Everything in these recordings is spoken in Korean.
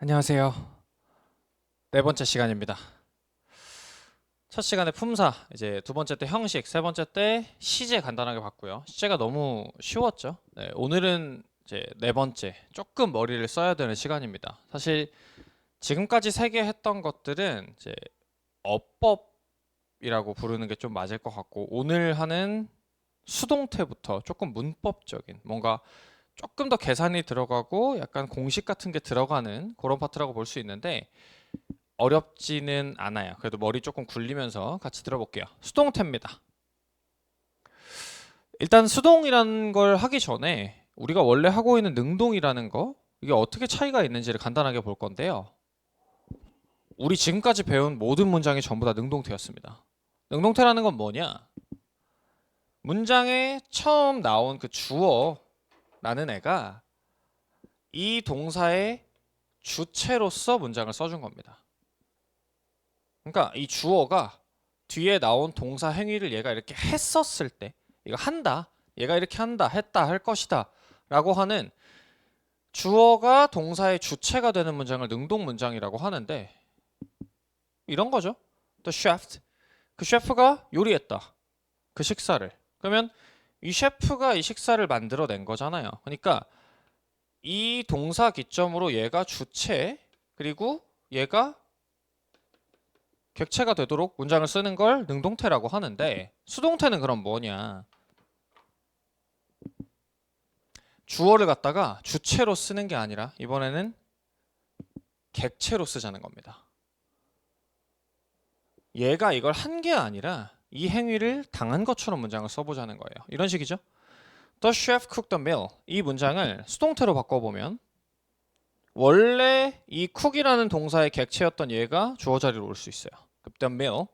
안녕하세요. 네 번째 시간입니다. 첫 시간에 품사, 이제 두 번째 때 형식, 세 번째 때 시제 간단하게 봤고요. 시제가 너무 쉬웠죠. 네, 오늘은 이제 네 번째, 조금 머리를 써야 되는 시간입니다. 사실 지금까지 세 개 했던 것들은 이제 어법이라고 부르는 게 좀 맞을 것 같고, 오늘 하는 수동태부터 조금 문법적인 뭔가 조금 더 계산이 들어가고 약간 공식 같은 게 들어가는 그런 파트라고 볼 수 있는데 어렵지는 않아요. 그래도 머리 조금 굴리면서 같이 들어볼게요. 수동태입니다. 일단 수동이라는 걸 하기 전에 우리가 원래 하고 있는 능동이라는 거 이게 어떻게 차이가 있는지를 간단하게 볼 건데요. 우리 지금까지 배운 모든 문장이 전부 다 능동태였습니다. 능동태라는 건 뭐냐? 문장에 처음 나온 그 주어라는 애가 이 동사의 주체로서 문장을 써준 겁니다. 그러니까 이 주어가 뒤에 나온 동사 행위를 얘가 이렇게 했었을 때, 이거 한다, 얘가 이렇게 한다, 했다, 할 것이다 라고 하는 주어가 동사의 주체가 되는 문장을 능동 문장이라고 하는데, 이런 거죠. The chef, 그 셰프가 요리했다, 그 식사를. 그러면 이 셰프가 이 식사를 만들어낸 거잖아요. 그러니까 이 동사 기점으로 얘가 주체, 그리고 얘가 객체가 되도록 문장을 쓰는 걸 능동태라고 하는데, 수동태는 그럼 뭐냐? 주어를 갖다가 주체로 쓰는 게 아니라 이번에는 객체로 쓰자는 겁니다. 얘가 이걸 한 게 아니라 이 행위를 당한 것처럼 문장을 써보자는 거예요. 이런 식이죠. The chef cooked the meal. 이 문장을 수동태로 바꿔보면 원래 이 cook이라는 동사의 객체였던 얘가 주어 자리로 올 수 있어요. the meal.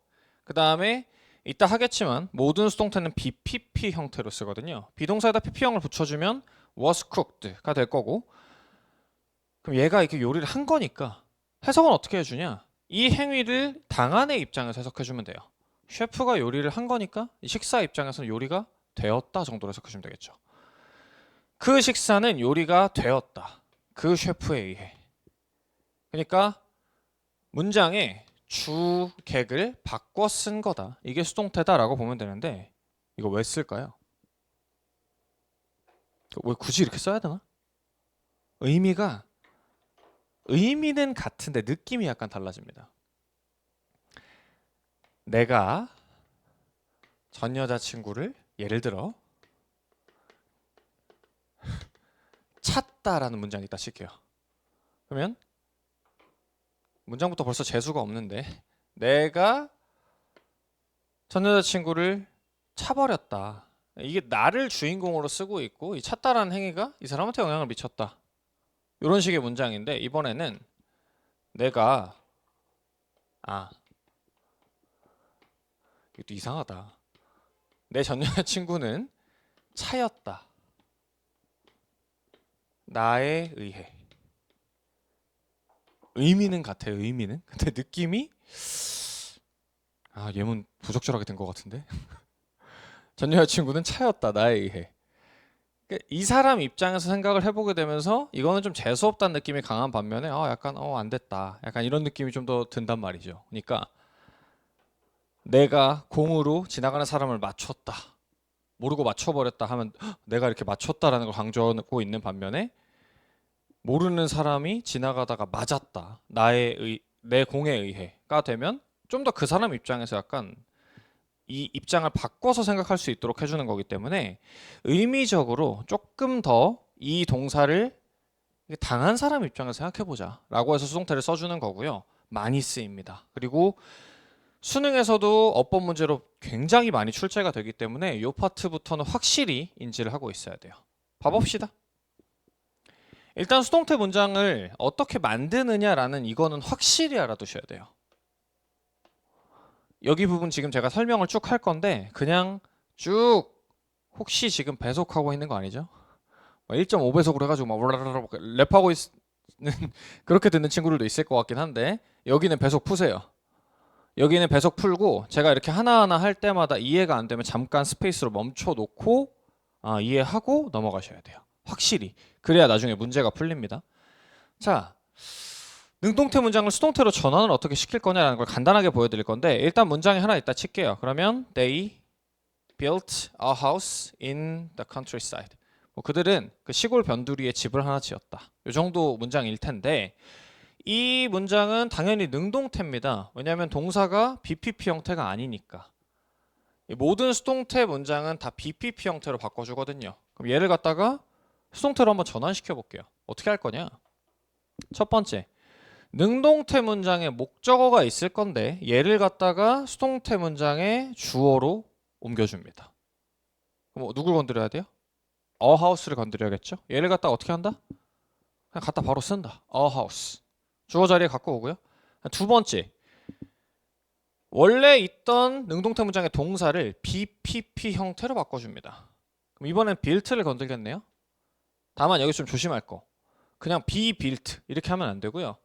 그 다음에 이따 하겠지만 모든 수동태는 BPP 형태로 쓰거든요. 비동사에다 PP형을 붙여주면 was cooked가 될 거고, 그럼 얘가 이렇게 요리를 한 거니까 해석은 어떻게 해주냐? 이 행위를 당한 의 입장에서 해석해주면 돼요. 셰프가 요리를 한 거니까 이 식사 입장에서는 요리가 되었다 정도로 해석해주면 되겠죠. 그 식사는 요리가 되었다, 그 셰프에 의해. 그러니까 문장에 주객을 바꿔 쓴 거다, 이게 수동태다라고 보면 되는데, 이거 왜 쓸까요? 왜 굳이 이렇게 써야 되나? 의미는 같은데 느낌이 약간 달라집니다. 내가 전 여자친구를 예를 들어 찾다라는 문장이 있다 칠게요. 그러면 문장부터 벌써 재수가 없는데, 내가 전 여자친구를 차버렸다, 이게 나를 주인공으로 쓰고 있고 이 찾다라는 행위가 이 사람한테 영향을 미쳤다, 이런 식의 문장인데, 이번에는 내가 이것도 이상하다. 내 전 여자친구는 차였다, 나에 의해. 의미는 같아요, 의미는. 근데 느낌이 얘는 부적절하게 된 것 같은데. 전 여자친구는 차였다, 나에 의해. 그러니까 이 사람 입장에서 생각을 해보게 되면서 이거는 좀 재수없다는 느낌이 강한 반면에 약간 안 됐다, 약간 이런 느낌이 좀 더 든단 말이죠. 그러니까 내가 공으로 지나가는 사람을 맞췄다, 모르고 맞춰버렸다 하면 내가 이렇게 맞췄다라는 걸 강조하고 있는 반면에, 모르는 사람이 지나가다가 맞았다, 내 공에 의해가 되면 좀 더 그 사람 입장에서 약간 이 입장을 바꿔서 생각할 수 있도록 해주는 거기 때문에 의미적으로 조금 더 이 동사를 당한 사람 입장에서 생각해보자 라고 해서 수동태를 써주는 거고요. 많이 쓰입니다. 그리고 수능에서도 어법 문제로 굉장히 많이 출제가 되기 때문에 이 파트부터는 확실히 인지를 하고 있어야 돼요. 봐봅시다. 일단 수동태 문장을 어떻게 만드느냐라는 이거는 확실히 알아두셔야 돼요. 여기 부분 지금 제가 설명을 쭉 할 건데 그냥 쭉, 혹시 지금 배속하고 있는 거 아니죠? 1.5배속으로 해가지고 막 랩하고 있는 그렇게 듣는 친구들도 있을 것 같긴 한데, 여기는 배속 푸세요. 여기는 배속 풀고 제가 이렇게 하나하나 할 때마다 이해가 안 되면 잠깐 스페이스로 멈춰 놓고 이해하고 넘어가셔야 돼요. 확실히. 그래야 나중에 문제가 풀립니다. 자, 능동태 문장을 수동태로 전환을 어떻게 시킬 거냐라는 걸 간단하게 보여드릴 건데 일단 문장이 하나 있다 칠게요. 그러면 they built a house in the countryside. 뭐 그들은 그 시골 변두리에 집을 하나 지었다. 이 정도 문장일 텐데 이 문장은 당연히 능동태입니다. 왜냐하면 동사가 BPP 형태가 아니니까. 모든 수동태 문장은 다 BPP 형태로 바꿔주거든요. 그럼 얘를 갖다가 수동태로 한번 전환시켜 볼게요. 어떻게 할 거냐? 첫 번째, 능동태 문장에 목적어가 있을 건데 얘를 갖다가 수동태 문장의 주어로 옮겨줍니다. 그럼 누굴 건드려야 돼요? a house를 건드려야겠죠? 얘를 갖다가 어떻게 한다? 그냥 갖다 바로 쓴다. a house. 주어 자리에 갖고 오고요. 두 번째, 원래 있던 능동태 문장의 동사를 BPP 형태로 바꿔줍니다. 그럼 이번엔 built를 건들겠네요. 다만 여기 좀 조심할 거. 그냥 be built 이렇게 하면 안 되고요.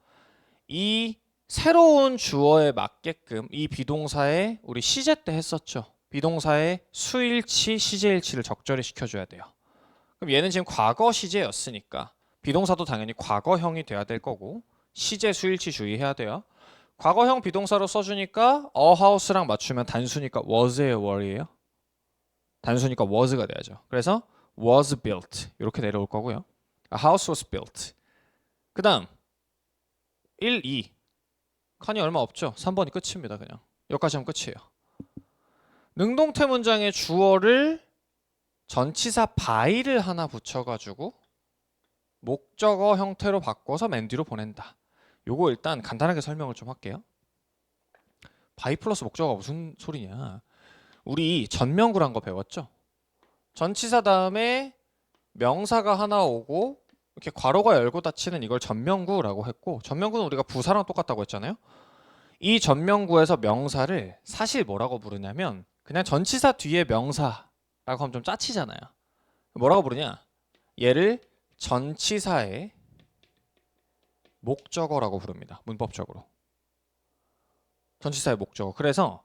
이 새로운 주어에 맞게끔 이 비동사에 우리 시제 때 했었죠. 비동사의 수일치, 시제일치를 적절히 시켜줘야 돼요. 그럼 얘는 지금 과거 시제였으니까 비동사도 당연히 과거형이 돼야 될 거고 시제, 수일치 주의해야 돼요. 과거형 비동사로 써주니까 a house랑 맞추면 단수니까 was예요, were예요? 단수니까 was가 돼야죠. 그래서 was built 이렇게 내려올 거고요. A house was built. 그 다음 1, 2 칸이 얼마 없죠? 3번이 끝입니다. 그냥 여기까지 하면 끝이에요. 능동태 문장의 주어를 전치사 by를 하나 붙여가지고 목적어 형태로 바꿔서 맨 뒤로 보낸다. 요거 일단 간단하게 설명을 좀 할게요. by 플러스 목적어가 무슨 소리냐? 우리 전명구란 거 배웠죠? 전치사 다음에 명사가 하나 오고 이렇게 괄호가 열고 닫히는 이걸 전명구라고 했고 전명구는 우리가 부사랑 똑같다고 했잖아요. 이 전명구에서 명사를 사실 뭐라고 부르냐면 그냥 전치사 뒤에 명사라고 하면 좀 짜치잖아요. 뭐라고 부르냐? 얘를 전치사의 목적어라고 부릅니다. 문법적으로. 전치사의 목적어. 그래서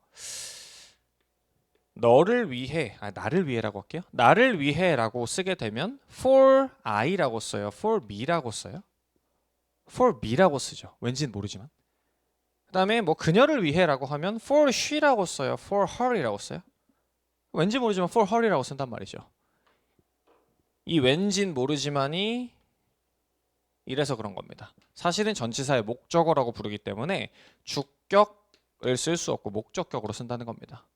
너를 위해, 나를 위해라고 할게요. 나를 위해라고 쓰게 되면 for I라고 써요. for me라고 써요. for me라고 쓰죠. 왠지는 모르지만. 그 다음에 뭐 그녀를 위해라고 하면 for she라고 써요. for her이라고 써요. 왠지 모르지만 for her이라고 쓴단 말이죠. 이 왠진 모르지만이 이래서 그런 겁니다. 사실은 전치사의 목적어라고 부르기 때문에 주격을 쓸 수 없고 목적격으로 쓴다는 겁니다.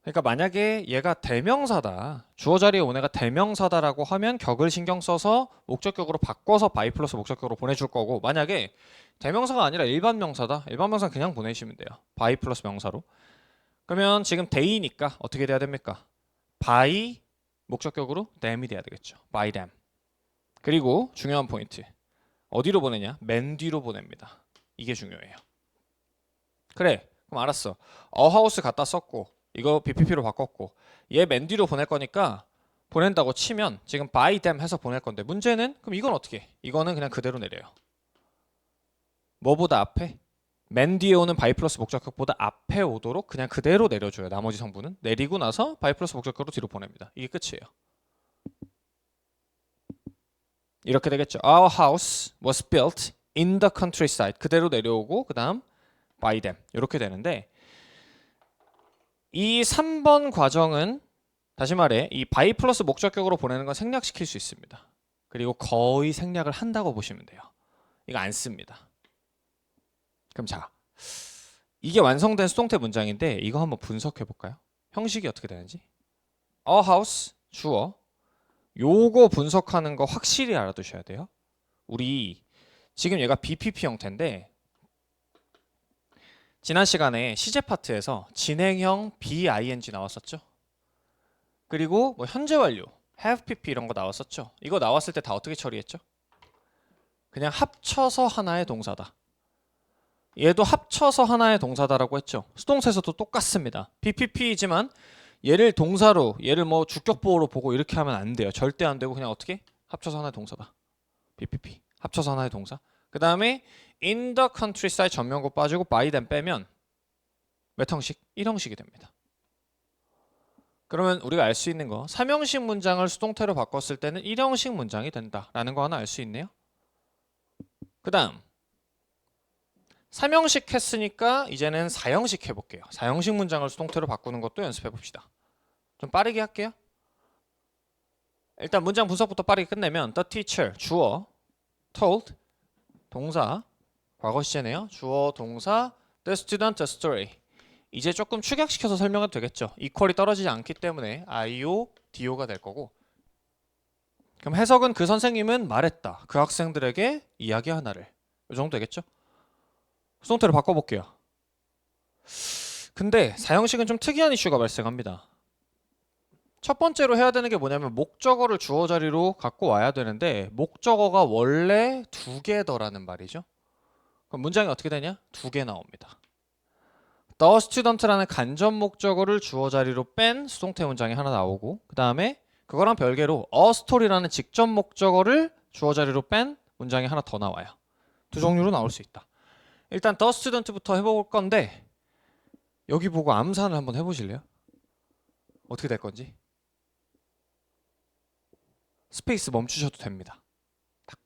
그러니까 만약에 얘가 대명사다, 주어 자리에 온 애가 대명사다라고 하면 격을 신경 써서 목적격으로 바꿔서 by 플러스 목적격으로 보내줄 거고, 만약에 대명사가 아니라 일반 명사다, 일반 명사는 그냥 보내시면 돼요. by 플러스 명사로. 그러면 지금 they니까 어떻게 돼야 됩니까? by 목적격으로 them이 돼야 되겠죠. by them. 그리고 중요한 포인트, 어디로 보내냐? 맨 뒤로 보냅니다. 이게 중요해요. 그래, 그럼 알았어. a house 갖다 썼고 이거 BPP로 바꿨고 얘 맨 뒤로 보낼 거니까 보낸다고 치면 지금 by them 해서 보낼 건데, 문제는 그럼 이건 어떻게 해? 이거는 그냥 그대로 내려요. 뭐보다 앞에? 맨 뒤에 오는 by 플러스 목적격보다 앞에 오도록 그냥 그대로 내려줘요. 나머지 성분은 내리고 나서 by 플러스 목적격으로 뒤로 보냅니다. 이게 끝이에요. 이렇게 되겠죠. Our house was built in the countryside. 그대로 내려오고 그 다음 by them 이렇게 되는데, 이 3번 과정은 다시 말해 이 by 플러스 목적격으로 보내는 건 생략시킬 수 있습니다. 그리고 거의 생략을 한다고 보시면 돼요. 이거 안 씁니다. 그럼 자, 이게 완성된 수동태 문장인데 이거 한번 분석해 볼까요? 형식이 어떻게 되는지. A house 주어, 요거 분석하는 거 확실히 알아두셔야 돼요. 우리 지금 얘가 BPP 형태인데 지난 시간에 시제 파트에서 진행형 BING 나왔었죠. 그리고 뭐 현재 완료, have PP 이런 거 나왔었죠. 이거 나왔을 때 다 어떻게 처리했죠? 그냥 합쳐서 하나의 동사다. 얘도 합쳐서 하나의 동사다라고 했죠. 수동태에서도 똑같습니다. BPP이지만 얘를 동사로, 얘를 뭐 주격보호로 보고 이렇게 하면 안 돼요. 절대 안 되고 그냥 어떻게? 합쳐서 하나의 동사다. BPP. 합쳐서 하나의 동사. 그 다음에 in the countryside 전명구 빠지고 by them 빼면 몇 형식? 1형식이 됩니다. 그러면 우리가 알 수 있는 거, 3형식 문장을 수동태로 바꿨을 때는 1형식 문장이 된다라는 거 하나 알 수 있네요. 그 다음 3형식 했으니까 이제는 4형식 해볼게요. 4형식 문장을 수동태로 바꾸는 것도 연습해봅시다. 좀 빠르게 할게요. 일단 문장 분석부터 빠르게 끝내면 The teacher, 주어, told, 동사, 과거 시제네요. 주어, 동사, The student a story. 이제 조금 축약시켜서 설명해도 되겠죠. 이퀄이 떨어지지 않기 때문에 IO, DO가 될 거고. 그럼 해석은 그 선생님은 말했다. 그 학생들에게 이야기 하나를. 이 정도 되겠죠? 수동태로 바꿔볼게요. 근데 사형식은 좀 특이한 이슈가 발생합니다. 첫 번째로 해야 되는 게 뭐냐면 목적어를 주어 자리로 갖고 와야 되는데 목적어가 원래 2개더라는 말이죠. 그럼 문장이 어떻게 되냐? 2개 나옵니다. The student라는 간접 목적어를 주어 자리로 뺀 수동태 문장이 하나 나오고 그 다음에 그거랑 별개로 a story라는 직접 목적어를 주어 자리로 뺀 문장이 하나 더 나와요. 두 종류로 나올 수 있다. 일단 the student부터 해볼 건데 여기 보고 암산을 한번 해보실래요? 어떻게 될 건지. 스페이스 멈추셔도 됩니다. 딱.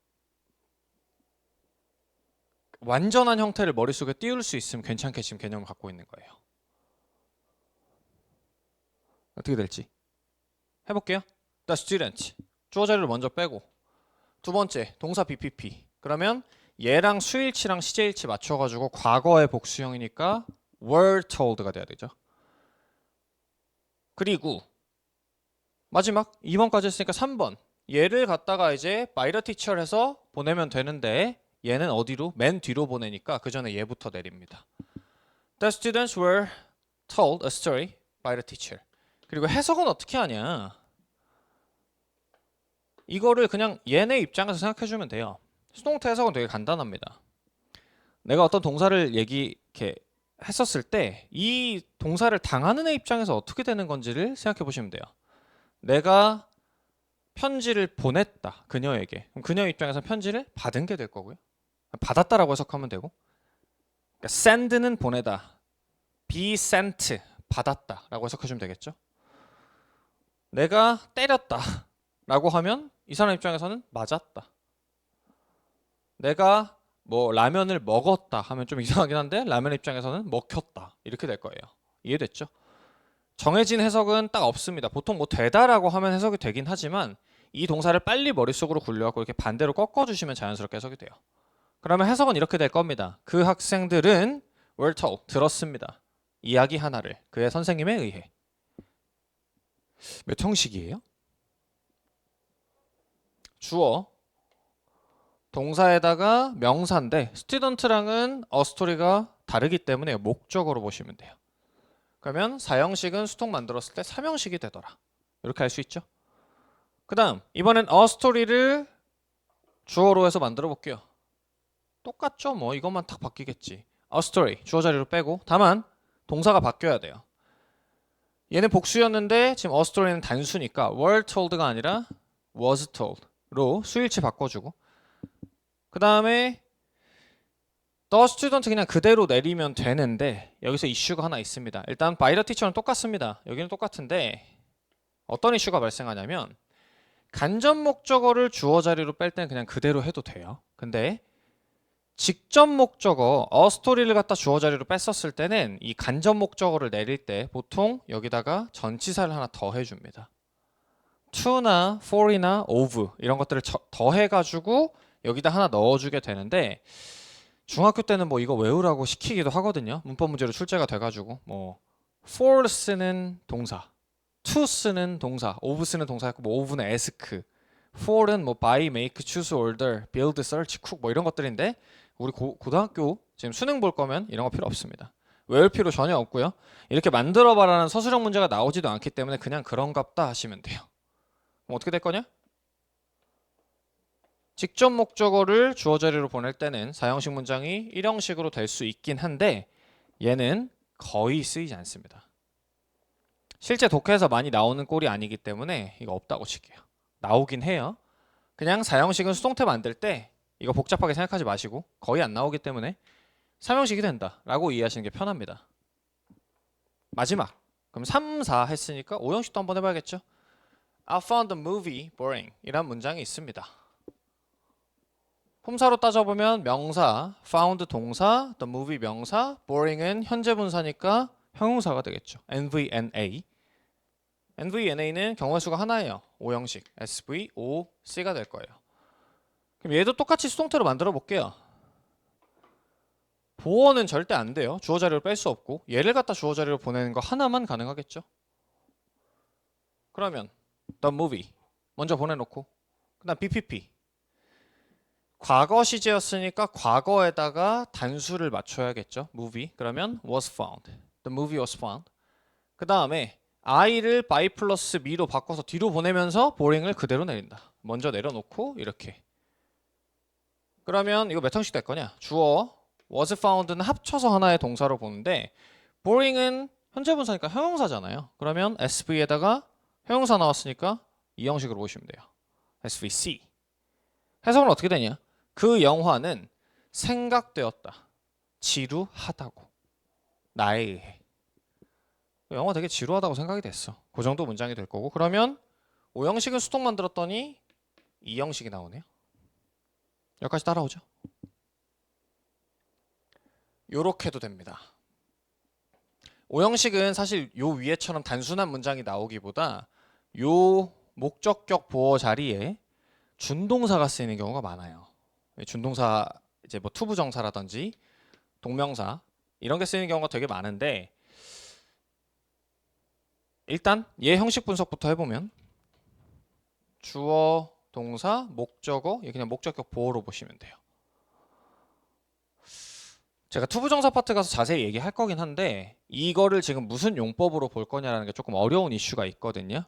완전한 형태를 머릿속에 띄울 수 있으면 괜찮게 지금 개념을 갖고 있는 거예요. 어떻게 될지 해볼게요. The student 주어 자리를 먼저 빼고 두 번째 동사 BPP 그러면 얘랑 수일치랑 시제일치 맞춰가지고 과거의 복수형이니까 were told가 돼야 되죠. 그리고 마지막 2번까지 했으니까 3번 얘를 갖다가 이제 by the teacher 해서 보내면 되는데 얘는 어디로? 맨 뒤로 보내니까 그 전에 얘부터 내립니다. The students were told a story by the teacher. 그리고 해석은 어떻게 하냐? 이거를 그냥 얘네 입장에서 생각해주면 돼요. 수동태 해석은 되게 간단합니다. 내가 어떤 동사를 이렇게 했었을 때 이 동사를 당하는 애 입장에서 어떻게 되는 건지를 생각해 보시면 돼요. 내가 편지를 보냈다 그녀에게. 그럼 그녀 입장에서 편지를 받은 게 될 거고요. 받았다라고 해석하면 되고 그러니까 send는 보내다 be sent 받았다라고 해석하시면 되겠죠. 내가 때렸다라고 하면 이 사람 입장에서는 맞았다. 내가 뭐 라면을 먹었다 하면 좀 이상하긴 한데 라면 입장에서는 먹혔다 이렇게 될 거예요. 이해됐죠? 정해진 해석은 딱 없습니다. 보통 뭐 되다라고 하면 해석이 되긴 하지만 이 동사를 빨리 머릿속으로 굴려갖고 이렇게 반대로 꺾어주시면 자연스럽게 해석이 돼요. 그러면 해석은 이렇게 될 겁니다. 그 학생들은 were told, 들었습니다. 이야기 하나를 그의 선생님에 의해. 몇 형식이에요? 주어 동사에다가 명사인데 student랑은 a story가 다르기 때문에 목적어로 보시면 돼요. 그러면 4형식은 수동 만들었을 때 3형식이 되더라. 이렇게 할 수 있죠. 그 다음 이번엔 a story를 주어로 해서 만들어 볼게요. 똑같죠 뭐 이것만 딱 바뀌겠지. a story 주어 자리로 빼고 다만 동사가 바뀌어야 돼요. 얘는 복수였는데 지금 a story는 단수니까 were told가 아니라 was told로 수일치 바꿔주고 그 다음에 the student 그냥 그대로 내리면 되는데 여기서 이슈가 하나 있습니다. 일단 by the teacher는 똑같습니다. 여기는 똑같은데 어떤 이슈가 발생하냐면 간접 목적어를 주어 자리로 뺄 때는 그냥 그대로 해도 돼요. 근데 직접 목적어 a story를 갖다 주어 자리로 뺐었을 때는 이 간접 목적어를 내릴 때 보통 여기다가 전치사를 하나 더 해줍니다. to나 for이나 of 이런 것들을 더 해가지고 여기다 하나 넣어주게 되는데 중학교 때는 뭐 이거 외우라고 시키기도 하거든요. 문법 문제로 출제가 돼가지고 뭐 for 쓰는 동사, to 쓰는 동사, of 쓰는 동사였고 뭐 of는 ask, for는 뭐 buy, make, choose, order, build, search, cook 뭐 이런 것들인데 우리 고등학교 지금 수능 볼 거면 이런 거 필요 없습니다. 외울 필요 전혀 없고요. 이렇게 만들어봐라는 서술형 문제가 나오지도 않기 때문에 그냥 그런갑다 하시면 돼요. 그럼 어떻게 될 거냐? 직접 목적어를 주어 자리로 보낼 때는 4형식 문장이 1형식으로 될 수 있긴 한데 얘는 거의 쓰이지 않습니다. 실제 독해에서 많이 나오는 꼴이 아니기 때문에 이거 없다고 칠게요. 나오긴 해요. 그냥 4형식은 수동태 만들 때 이거 복잡하게 생각하지 마시고 거의 안 나오기 때문에 3형식이 된다 라고 이해하시는 게 편합니다. 마지막 그럼 3, 4 했으니까 5형식도 한번 해봐야겠죠. I found the movie boring 이란 문장이 있습니다. 품사로 따져보면 명사, found 동사, the movie 명사, boring은 현재 분사니까 형용사가 되겠죠. NVNA. NVNA는 경우의 수가 하나예요. O형식, SVOC가 될 거예요. 그럼 얘도 똑같이 수동태로 만들어 볼게요. 보어는 절대 안 돼요. 주어 자리로 뺄 수 없고 얘를 갖다 주어 자리로 보내는 거 하나만 가능하겠죠. 그러면 the movie 먼저 보내놓고 그 다음 BPP 과거 시제였으니까 과거에다가 단수를 맞춰야겠죠. movie 그러면 was found. The movie was found. 그 다음에 I를 by 플러스 me로 바꿔서 뒤로 보내면서 boring을 그대로 내린다. 먼저 내려놓고 이렇게. 그러면 이거 몇 형식 될 거냐? 주어 was found는 합쳐서 하나의 동사로 보는데 boring은 현재 분사니까 형용사잖아요. 그러면 SV에다가 형용사 나왔으니까 이 형식으로 보시면 돼요. SVC. 해석은 어떻게 되냐? 그 영화는 생각되었다. 지루하다고. 나에 의해. 영화 되게 지루하다고 생각이 됐어. 그 정도 문장이 될 거고. 그러면 O형식은 수동 만들었더니 E형식이 나오네요. 여기까지 따라오죠. 요렇게도 됩니다. O형식은 사실 요 위에처럼 단순한 문장이 나오기보다 요 목적격 보어 자리에 준동사가 쓰이는 경우가 많아요. 준동사 이제 뭐 투부정사라든지 동명사 이런 게 쓰이는 경우가 되게 많은데 일단 얘 형식 분석부터 해보면 주어, 동사, 목적어 이게 그냥 목적격 보어로 보시면 돼요. 제가 투부정사 파트 가서 자세히 얘기할 거긴 한데 이거를 지금 무슨 용법으로 볼 거냐라는 게 조금 어려운 이슈가 있거든요.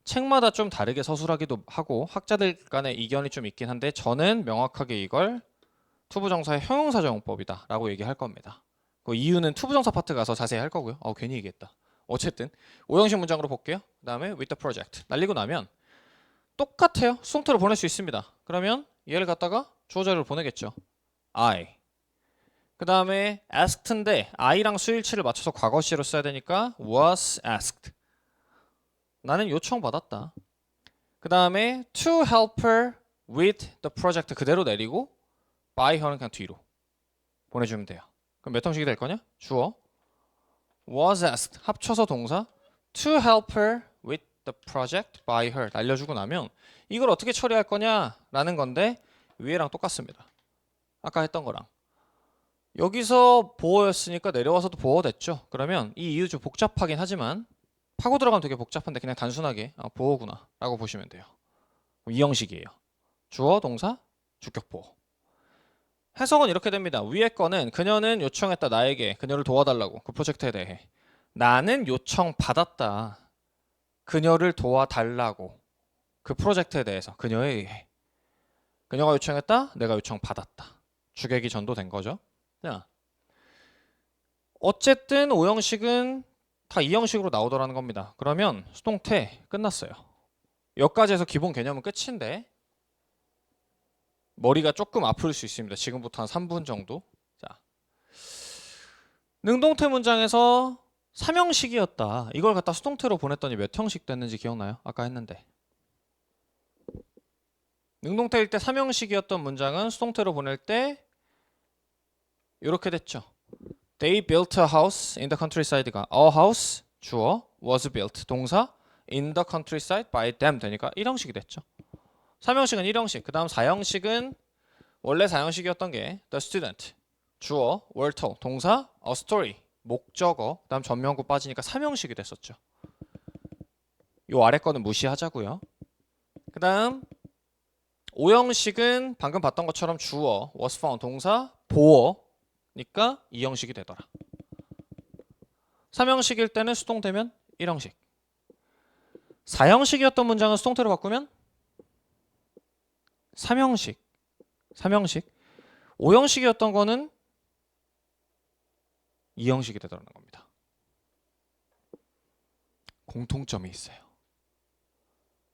책마다 좀 다르게 서술하기도 하고 학자들 간의 이견이 좀 있긴 한데 저는 명확하게 이걸 투부정사의 형용사적 용법이다 라고 얘기할 겁니다. 그 이유는 투부정사 파트 가서 자세히 할 거고요. 괜히 얘기했다. 어쨌든 O형식 문장으로 볼게요. 그 다음에 with the project 날리고 나면 똑같아요. 수동태로 보낼 수 있습니다. 그러면 얘를 갖다가 주어 자리로 보내겠죠. I. 그 다음에 asked인데 I랑 수일치를 맞춰서 과거 시로 써야 되니까 was asked. 나는 요청받았다. 그 다음에 to help her with the project 그대로 내리고 by her는 그냥 뒤로 보내주면 돼요. 그럼 몇 형식이 될 거냐? 주어 was asked 합쳐서 동사 to help her with the project by her 날려주고 나면 이걸 어떻게 처리할 거냐 라는 건데 위에랑 똑같습니다. 아까 했던 거랑 여기서 보어였으니까 내려와서도 보어 됐죠. 그러면 이 이유 좀 복잡하긴 하지만 파고 들어가면 되게 복잡한데 그냥 단순하게 보어구나 라고 보시면 돼요. 이 형식이에요. 주어, 동사, 주격 보어. 해석은 이렇게 됩니다. 위에 거는 그녀는 요청했다 나에게 그녀를 도와달라고 그 프로젝트에 대해 나는 요청받았다 그녀를 도와달라고 그 프로젝트에 대해서 그녀에 의해 그녀가 요청했다 내가 요청받았다 주객이 전도된 거죠. 자, 어쨌든 O형식은 다 이 형식으로 나오더라는 겁니다. 그러면 수동태 끝났어요. 여기까지 해서 기본 개념은 끝인데 머리가 조금 아플 수 있습니다. 지금부터 한 3분 정도. 자, 능동태 문장에서 3형식이었다. 이걸 갖다 수동태로 보냈더니 몇 형식 됐는지 기억나요? 아까 했는데. 능동태일 때 3형식이었던 문장은 수동태로 보낼 때 이렇게 됐죠. They built a house in the countryside가 a house 주어 was built 동사 in the countryside by them 되니까 1형식이 됐죠. 3형식은 1형식 그 다음 4형식은 원래 4형식이었던 게 the student 주어 were told 동사 a story 목적어 그 다음 전명구 빠지니까 3형식이 됐었죠. 요 아래 거는 무시하자고요. 그 다음 5형식은 방금 봤던 것처럼 주어 was found 동사 보어니까 2형식이 되더라. 3형식일 때는 수동되면 1형식 4형식이었던 문장은 수동태로 바꾸면 3형식 5형식이었던 거는 2형식이 되더라는 겁니다. 공통점이 있어요.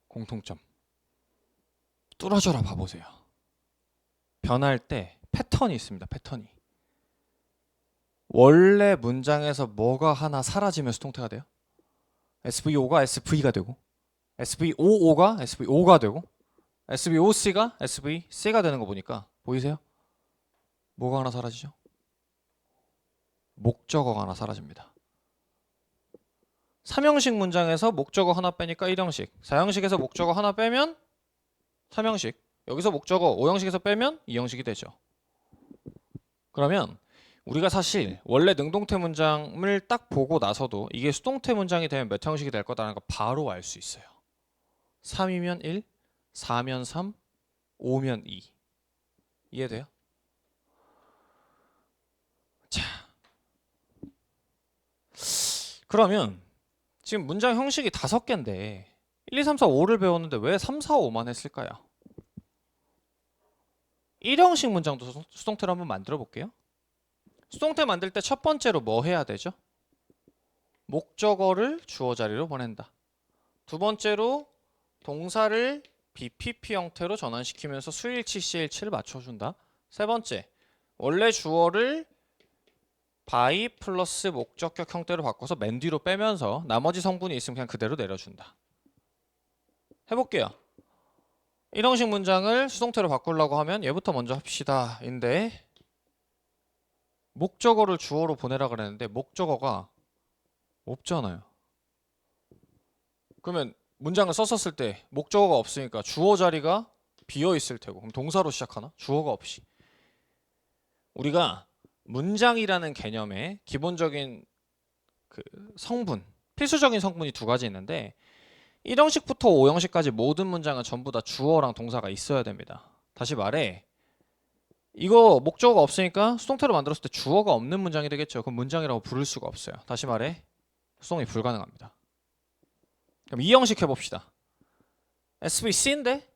공통점 뚫어져라 봐보세요. 변할 때 패턴이 있습니다. 패턴이 원래 문장에서 뭐가 하나 사라지면 수동태가 돼요. SVO가 SV가 되고 SVOO가 SVO가 되고 SVOC가 SVC가 되는 거 보니까 보이세요? 뭐가 하나 사라지죠? 목적어가 하나 사라집니다. 3형식 문장에서 목적어 하나 빼니까 1형식, 4형식에서 목적어 하나 빼면 3형식, 여기서 목적어 5형식에서 빼면 2형식이 되죠. 그러면 우리가 사실 원래 능동태 문장을 딱 보고 나서도 이게 수동태 문장이 되면 몇 형식이 될 거다라는 거 바로 알 수 있어요. 3이면 1, 4면 3, 5면 2. 이해돼요? 자, 그러면 지금 문장 형식이 5개인데 1, 2, 3, 4, 5를 배웠는데 왜 3, 4, 5만 했을까요? 1형식 문장도 수동태로 한번 만들어 볼게요. 수동태 만들 때 첫 번째로 뭐 해야 되죠? 목적어를 주어 자리로 보낸다. 두 번째로 동사를 BPP 형태로 전환시키면서 수일치, CL치를 맞춰준다. 세 번째, 원래 주어를 by 플러스 목적격 형태로 바꿔서 맨 뒤로 빼면서 나머지 성분이 있으면 그냥 그대로 내려준다. 해볼게요. 1형식 문장을 수동태로 바꾸려고 하면 얘부터 먼저 합시다 인데 목적어를 주어로 보내라 그랬는데 목적어가 없잖아요. 그러면 문장을 썼었을 때 목적어가 없으니까 주어 자리가 비어 있을 테고 그럼 동사로 시작하나? 주어가 없이. 우리가 문장이라는 개념의 기본적인 그 성분, 필수적인 성분이 두 가지 있는데 1형식부터 5형식까지 모든 문장은 전부 다 주어랑 동사가 있어야 됩니다. 다시 말해 이거 목적어가 없으니까 수동태로 만들었을 때 주어가 없는 문장이 되겠죠. 그럼 문장이라고 부를 수가 없어요. 다시 말해 수동이 불가능합니다. 그럼 2형식 해봅시다. SVC인데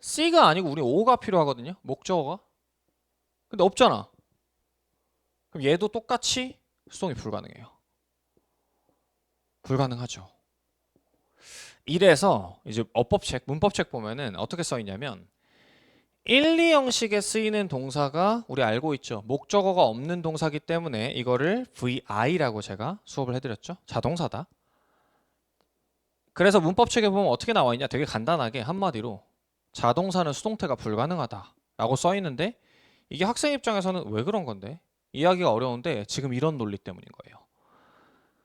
C가 아니고 우리 O가 필요하거든요. 목적어가. 근데 없잖아. 그럼 얘도 똑같이 수동이 불가능해요. 불가능하죠. 이래서 이제 어법책, 문법책 보면은 어떻게 써 있냐면 1, 2형식에 쓰이는 동사가 우리 알고 있죠. 목적어가 없는 동사기 때문에 이거를 VI라고 제가 수업을 해드렸죠. 자동사다. 그래서 문법책에 보면 어떻게 나와 있냐? 되게 간단하게 한마디로 자동사는 수동태가 불가능하다 라고 써 있는데 이게 학생 입장에서는 왜 그런 건데? 이해하기가 어려운데 지금 이런 논리 때문인 거예요.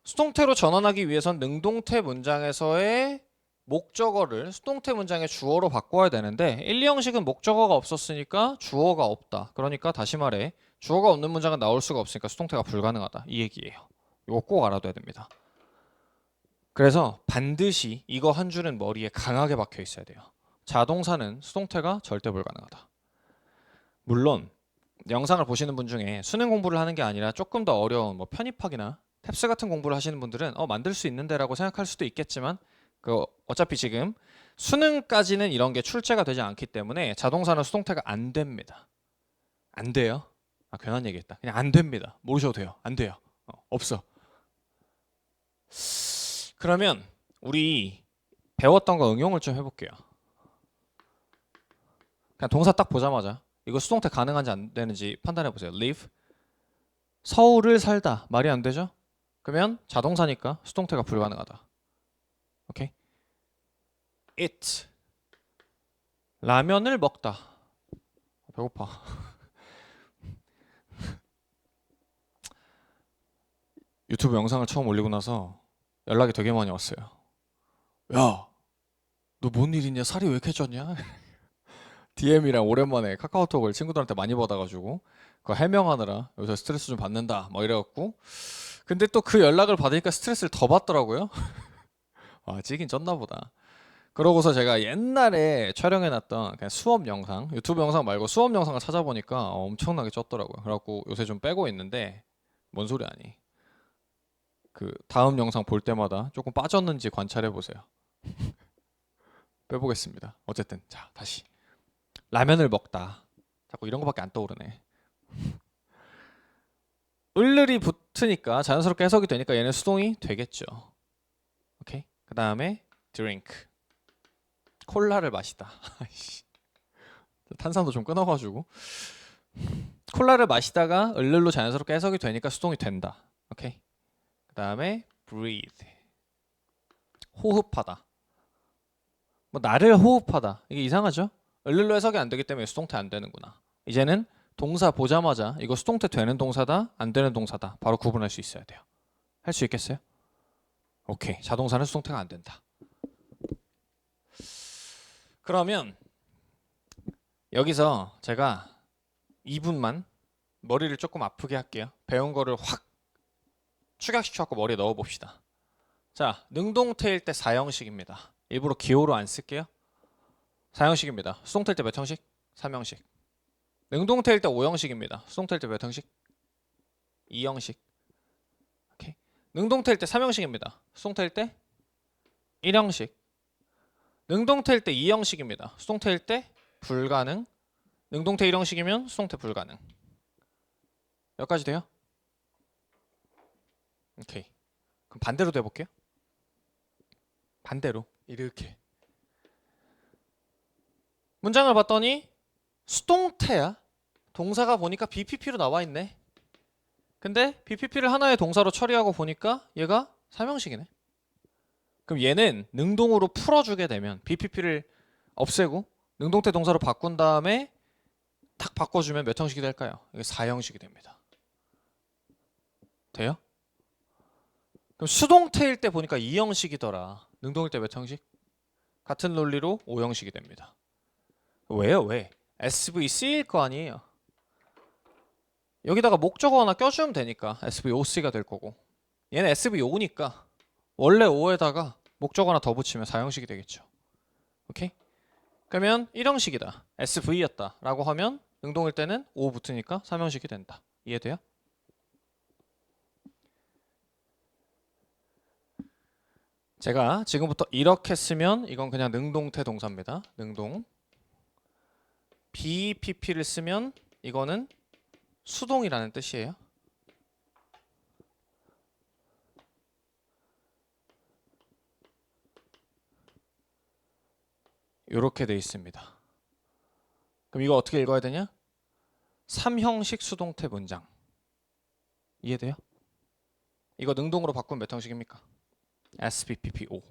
수동태로 전환하기 위해선 능동태 문장에서의 목적어를 수동태 문장의 주어로 바꿔야 되는데 1, 2형식은 목적어가 없었으니까 주어가 없다. 그러니까 다시 말해 주어가 없는 문장은 나올 수가 없으니까 수동태가 불가능하다. 이 얘기예요. 이거 꼭 알아둬야 됩니다. 그래서 반드시 이거 한 줄은 머리에 강하게 박혀 있어야 돼요. 자동사는 수동태가 절대 불가능하다. 물론 영상을 보시는 분 중에 수능 공부를 하는 게 아니라 조금 더 어려운 뭐 편입학이나 탭스 같은 공부를 하시는 분들은 만들 수 있는데 라고 생각할 수도 있겠지만 어차피 지금 수능까지는 이런 게 출제가 되지 않기 때문에 자동사는 수동태가 안 됩니다. 안 돼요? 괜한 얘기했다. 그냥 안 됩니다. 모르셔도 돼요. 안 돼요. 없어. 그러면 우리 배웠던 거 응용을 좀 해볼게요. 그냥 동사 딱 보자마자 이거 수동태 가능한지 안 되는지 판단해 보세요. live 서울을 살다 말이 안 되죠? 그러면 자동사니까 수동태가 불가능하다. 오케이? eat 라면을 먹다. 배고파. 유튜브 영상을 처음 올리고 나서 연락이 되게 많이 왔어요. 야, 너 뭔 일 있냐? 살이 왜 이렇게 쪘냐? DM이랑 오랜만에 카카오톡을 친구들한테 많이 받아가지고 그거 해명하느라 요새 스트레스 좀 받는다 뭐 이래갖고 근데 또 그 연락을 받으니까 스트레스를 더 받더라고요. 찌긴 쪘나 보다. 그러고서 제가 옛날에 촬영해놨던 그냥 수업 영상, 유튜브 영상 말고 수업 영상을 찾아보니까 엄청나게 쪘더라고요. 그래갖고 요새 좀 빼고 있는데 뭔 소리 아니. 그 다음 영상 볼 때마다 조금 빠졌는지 관찰해보세요. 빼보겠습니다. 어쨌든 자 다시 라면을 먹다. 자꾸 이런 거밖에 안 떠오르네. 을을이 붙으니까 자연스럽게 해석이 되니까 얘는 수동이 되겠죠. 오케이. 그 다음에 drink 콜라를 마시다. 탄산도 좀 끊어가지고 콜라를 마시다가 을을로 자연스럽게 해석이 되니까 수동이 된다. 오케이. 그 다음에 breathe 호흡하다. 뭐 나를 호흡하다 이게 이상하죠? 을를로 해석이 안 되기 때문에 수동태 안 되는구나. 이제는 동사 보자마자 이거 수동태 되는 동사다 안 되는 동사다 바로 구분할 수 있어야 돼요. 할 수 있겠어요? 오케이. 자동사는 수동태가 안 된다. 그러면 여기서 제가 2분만 머리를 조금 아프게 할게요. 배운 거를 확 축약시켜갖고 머리에 넣어봅시다. 자, 능동태일 때 4형식입니다. 일부러 기호로 안 쓸게요. 4형식입니다. 수동태일 때 몇 형식? 3형식. 능동태일 때 5형식입니다. 수동태일 때 몇 형식? 2형식. 오케이. 능동태일 때 3형식입니다. 수동태일 때 1형식. 능동태일 때 2형식입니다. 수동태일 때 불가능. 능동태 1형식이면 수동태 불가능. 여기까지 돼요? 오케이. 그럼 반대로도 해볼게요. 반대로 이렇게 문장을 봤더니 수동태야. 동사가 보니까 BPP로 나와 있네. 근데 BPP를 하나의 동사로 처리하고 보니까 얘가 3형식이네. 그럼 얘는 능동으로 풀어주게 되면 BPP를 없애고 능동태 동사로 바꾼 다음에 딱 바꿔주면 몇 형식이 될까요? 이게 4형식이 됩니다. 돼요? 그럼 수동태일 때 보니까 2형식이더라. 능동일 때 몇 형식? 같은 논리로 5형식이 됩니다. 왜요? 왜? SVC일 거 아니에요. 여기다가 목적어 하나 껴주면 되니까 SVOC가 될 거고, 얘는 SVO니까 원래 5에다가 목적어 하나 더 붙이면 4형식이 되겠죠. 오케이? 그러면 1형식이다, SV였다 라고 하면 능동일 때는 5 붙으니까 3형식이 된다. 이해돼요? 제가 지금부터 이렇게 쓰면 이건 그냥 능동태 동사입니다. 능동. BPP를 쓰면 이거는 수동이라는 뜻이에요. 이렇게 돼 있습니다. 그럼 이거 어떻게 읽어야 되냐? 3형식 수동태 문장. 이해돼요? 이거 능동으로 바꾸면 몇 형식입니까? SBPP5.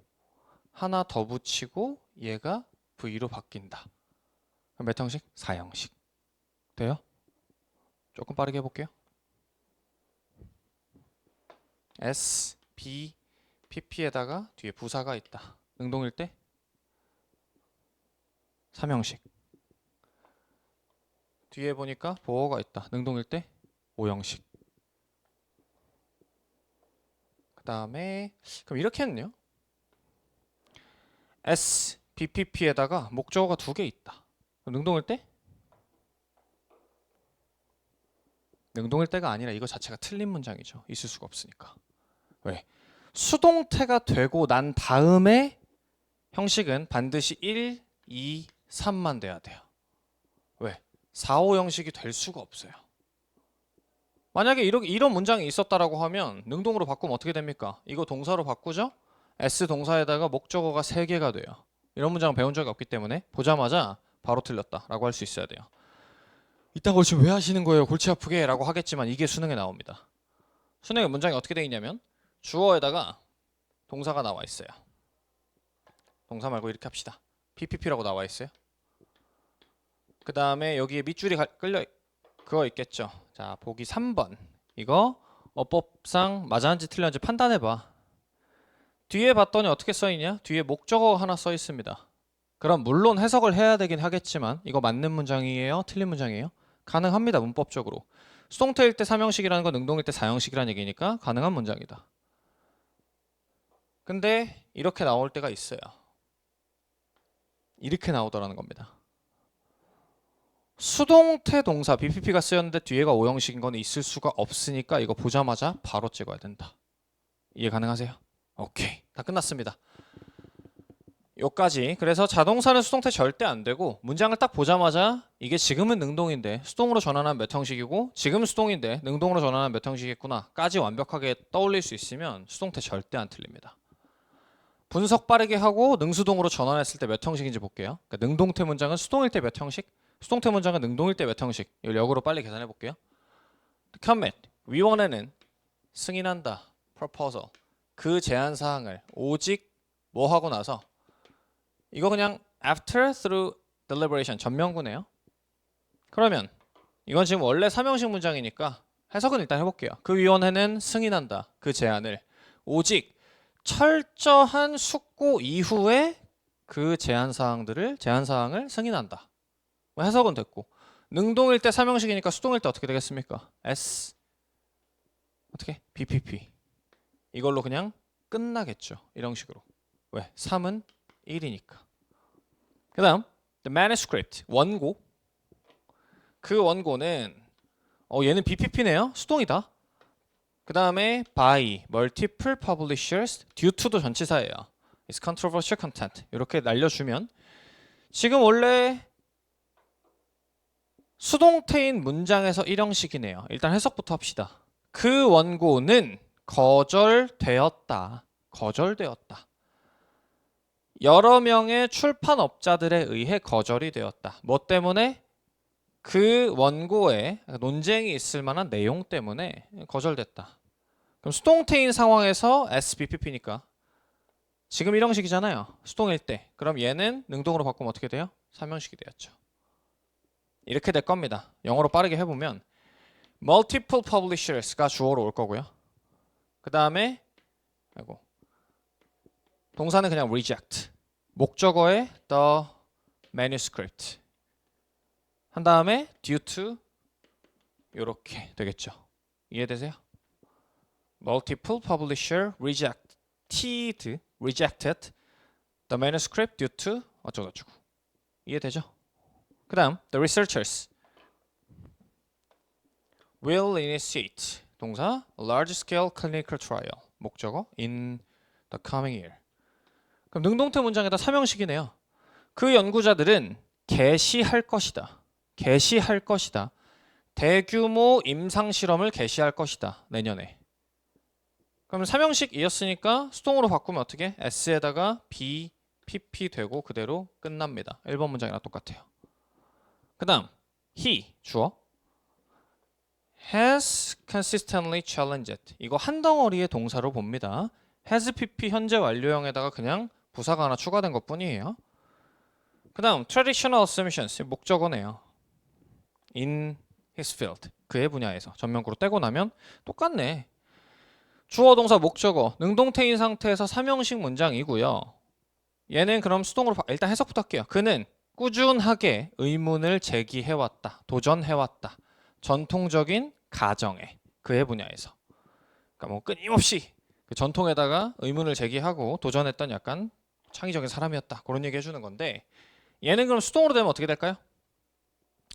하나 더 붙이고 얘가 V로 바뀐다. 그럼 몇 형식? 4형식. 돼요? 조금 빠르게 해볼게요. SBPP에다가 뒤에 부사가 있다. 능동일 때 3형식. 뒤에 보니까 보어가 있다. 능동일 때 5형식. 그 다음에 그럼 이렇게 했네요. SBPP에다가 목적어가 2개 있다. 그럼 능동일 때? 능동일 때가 아니라 이거 자체가 틀린 문장이죠. 있을 수가 없으니까. 왜? 수동태가 되고 난 다음에 형식은 반드시 1, 2, 3만 돼야 돼요. 왜? 4, 5 형식이 될 수가 없어요. 만약에 이런 문장이 있었다라고 하면 능동으로 바꾸면 어떻게 됩니까? 이거 동사로 바꾸죠? S 동사에다가 목적어가 3개가 돼요. 이런 문장은 배운 적이 없기 때문에 보자마자 바로 틀렸다라고 할 수 있어야 돼요. 이딴 걸 지금 왜 하시는 거예요? 골치 아프게 라고 하겠지만 이게 수능에 나옵니다. 수능의 문장이 어떻게 되어 있냐면 주어에다가 동사가 나와 있어요. 동사 말고 이렇게 합시다. PPP라고 나와 있어요. 그 다음에 여기에 밑줄이 끌려 그거 있겠죠. 자, 보기 3번. 이거 어법상 맞았는지 틀렸는지 판단해봐. 뒤에 봤더니 어떻게 써있냐? 뒤에 목적어 하나 써있습니다. 그럼 물론 해석을 해야 되긴 하겠지만 이거 맞는 문장이에요? 틀린 문장이에요? 가능합니다. 문법적으로. 수동태일 때 3형식이라는 건 능동일 때 4형식이라는 얘기니까 가능한 문장이다. 근데 이렇게 나올 때가 있어요. 이렇게 나오더라는 겁니다. 수동태 동사 BPP가 쓰였는데 뒤에가 5형식인 건 있을 수가 없으니까 이거 보자마자 바로 찍어야 된다. 이해 가능하세요? 오케이. 다 끝났습니다. 요까지. 그래서 자동사는 수동태 절대 안 되고 문장을 딱 보자마자 이게 지금은 능동인데 수동으로 전환한 몇 형식이고 지금 수동인데 능동으로 전환한 몇 형식이구나 까지 완벽하게 떠올릴 수 있으면 수동태 절대 안 틀립니다. 분석 빠르게 하고 능수동으로 전환했을 때 몇 형식인지 볼게요. 그러니까 능동태 문장은 수동일 때 몇 형식, 수동태 문장은 능동일 때 몇 형식. 이걸 역으로 빨리 계산해 볼게요. commit, 위원회는 승인한다, proposal, 그 제안 사항을 오직 뭐 하고 나서 이거 그냥 after, through deliberation 전명구네요. 그러면 이건 지금 원래 삼형식 문장이니까 해석은 일단 해볼게요. 그 위원회는 승인한다. 그 제안을 오직 철저한 숙고 이후에 그 제안 사항을 승인한다. 해석은 됐고 능동일 때 삼형식이니까 수동일 때 어떻게 되겠습니까? S 어떻게? BPP 이걸로 그냥 끝나겠죠. 이런 식으로. 왜? 3은 1이니까. 그 다음 the manuscript 원고 그 원고는 얘는 BPP네요. 수동이다. 그 다음에 by multiple publishers due to도 전치사예요. is controversial content 이렇게 날려주면 지금 원래 수동태인 문장에서 일형식이네요. 일단 해석부터 합시다. 그 원고는 거절되었다. 여러 명의 출판업자들에 의해 거절이 되었다. 뭐 때문에? 그 원고에 논쟁이 있을 만한 내용 때문에 거절됐다. 그럼 수동태인 상황에서 SBPP니까 지금 일형식이잖아요. 수동일 때. 그럼 얘는 능동으로 바꾸면 어떻게 돼요? 삼형식이 되었죠. 이렇게 될 겁니다. 영어로 빠르게 해보면 multiple publishers가 주어로 올 거고요. 그 다음에 동사는 그냥 reject 목적어에 the manuscript 한 다음에 due to 이렇게 되겠죠. 이해되세요? multiple publisher rejected the manuscript due to 어쩌고저쩌고. 이해되죠? 그 다음 the researchers will initiate 동사 a large-scale clinical trial 목적어 in the coming year. 그럼 능동태 문장에다 삼형식이네요. 그 연구자들은 개시할 것이다. 대규모 임상 실험을 개시할 것이다. 내년에. 그럼 삼형식이었으니까 수동으로 바꾸면 어떻게? S에다가 B, PP 되고 그대로 끝납니다. 1번 문장이랑 똑같아요. 그 다음 he 주어 has consistently challenged 이거 한 덩어리의 동사로 봅니다. has PP 현재 완료형에다가 그냥 부사가 하나 추가된 것 뿐이에요. 그 다음 traditional assumptions 목적어네요. in his field 그의 분야에서 전명구로 떼고 나면 똑같네. 주어 동사 목적어 능동태인 상태에서 삼형식 문장이고요. 얘는 그럼 수동으로 일단 해석부터 할게요. 그는 꾸준하게 의문을 제기해왔다. 도전해왔다. 전통적인 가정에 그의 분야에서 그러니까 뭐 끊임없이 그 전통에다가 의문을 제기하고 도전했던 약간 창의적인 사람이었다. 그런 얘기 해주는 건데 얘는 그럼 수동으로 되면 어떻게 될까요?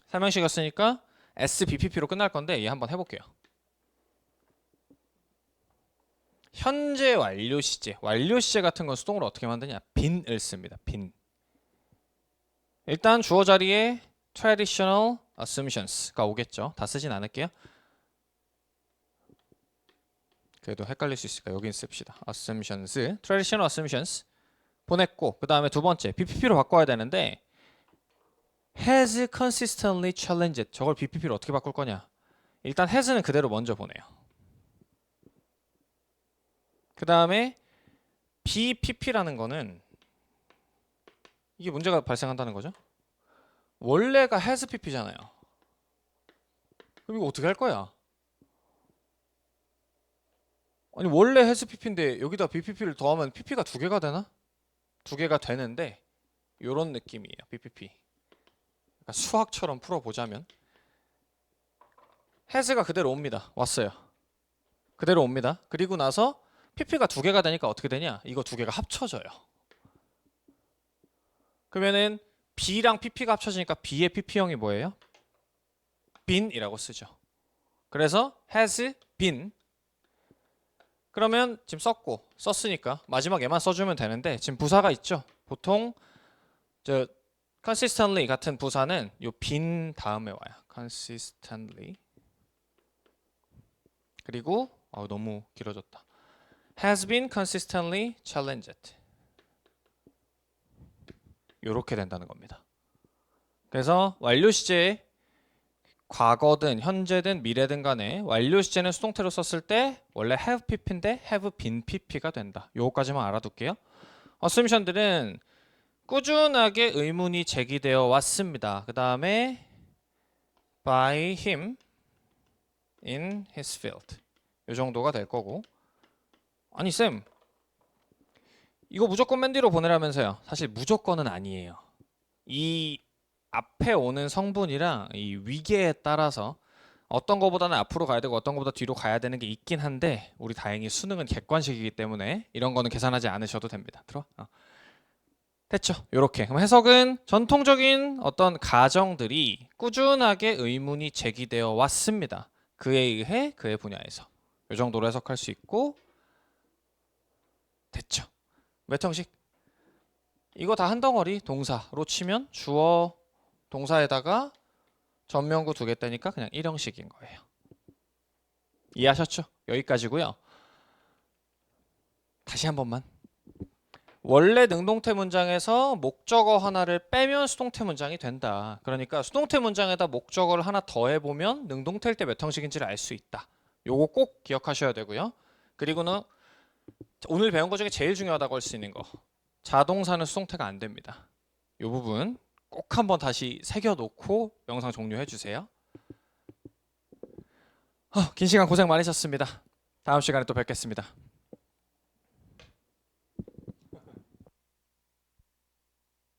삼형식이었으니까 SBPP로 끝날 건데 얘 한번 해볼게요. 현재 완료 시제 같은 건 수동으로 어떻게 만드냐? 빈을 씁니다. 빈. 일단 주어 자리에 traditional assumptions가 오겠죠. 다 쓰진 않을게요. 그래도 헷갈릴 수 있으니까 여긴 씁시다. assumptions, traditional assumptions 보냈고 그 다음에 두 번째 BPP로 바꿔야 되는데 has consistently challenged 저걸 BPP로 어떻게 바꿀 거냐? 일단 has는 그대로 먼저 보내요. 그 다음에 BPP라는 거는 이게 문제가 발생한다는 거죠. 원래가 has PP잖아요. 그럼 이거 어떻게 할 거야? 아니 원래 has PP인데 여기다 BPP를 더하면 PP가 두 개가 되나? 두 개가 되는데 이런 느낌이에요. BPP. 그러니까 수학처럼 풀어보자면 has가 그대로 옵니다. 왔어요. 그대로 옵니다. 그리고 나서 PP가 두 개가 되니까 어떻게 되냐? 이거 두 개가 합쳐져요. 그러면은 B랑 PP가 합쳐지니까 B의 PP형이 뭐예요? been이라고 쓰죠. 그래서 has been 그러면 지금 썼으니까 마지막 얘만 써주면 되는데 지금 부사가 있죠. 보통 저 consistently 같은 부사는 요 been 다음에 와요. consistently 그리고 너무 길어졌다. has been consistently challenged 이렇게 된다는 겁니다. 그래서 완료 시제에 과거든 현재든 미래든 간에 완료 시제는 수동태로 썼을 때 원래 have pp인데 have been pp가 된다. 요거까지만 알아둘게요. assumption들은 꾸준하게 의문이 제기되어 왔습니다. 그 다음에 by him in his field. 이 정도가 될 거고. 아니 쌤, 이거 무조건 맨 뒤로 보내라면서요. 사실 무조건은 아니에요. 이 앞에 오는 성분이랑 이 위계에 따라서 어떤 거보다는 앞으로 가야 되고 어떤 거보다 뒤로 가야 되는 게 있긴 한데, 우리 다행히 수능은 객관식이기 때문에 이런 거는 계산하지 않으셔도 됩니다. 들어? 됐죠? 요렇게. 그럼 해석은 전통적인 어떤 가정들이 꾸준하게 의문이 제기되어 왔습니다. 그에 의해 그의 분야에서. 요 정도로 해석할 수 있고, 됐죠? 몇 형식? 이거 다 한 덩어리 동사로 치면 주어 동사에다가 전면구 두 개 떼니까 그냥 1형식인 거예요. 이해하셨죠? 여기까지고요. 다시 한 번만. 원래 능동태 문장에서 목적어 하나를 빼면 수동태 문장이 된다. 그러니까 수동태 문장에다 목적어를 하나 더 해보면 능동태일 때 몇 형식인지를 알 수 있다. 요거 꼭 기억하셔야 되고요. 그리고는 오늘 배운 것 중에 제일 중요하다고 할 수 있는 거, 자동사는 수동태가 안 됩니다. 요 부분 꼭 한번 다시 새겨놓고 영상 종료해 주세요. 긴 시간 고생 많으셨습니다. 다음 시간에 또 뵙겠습니다.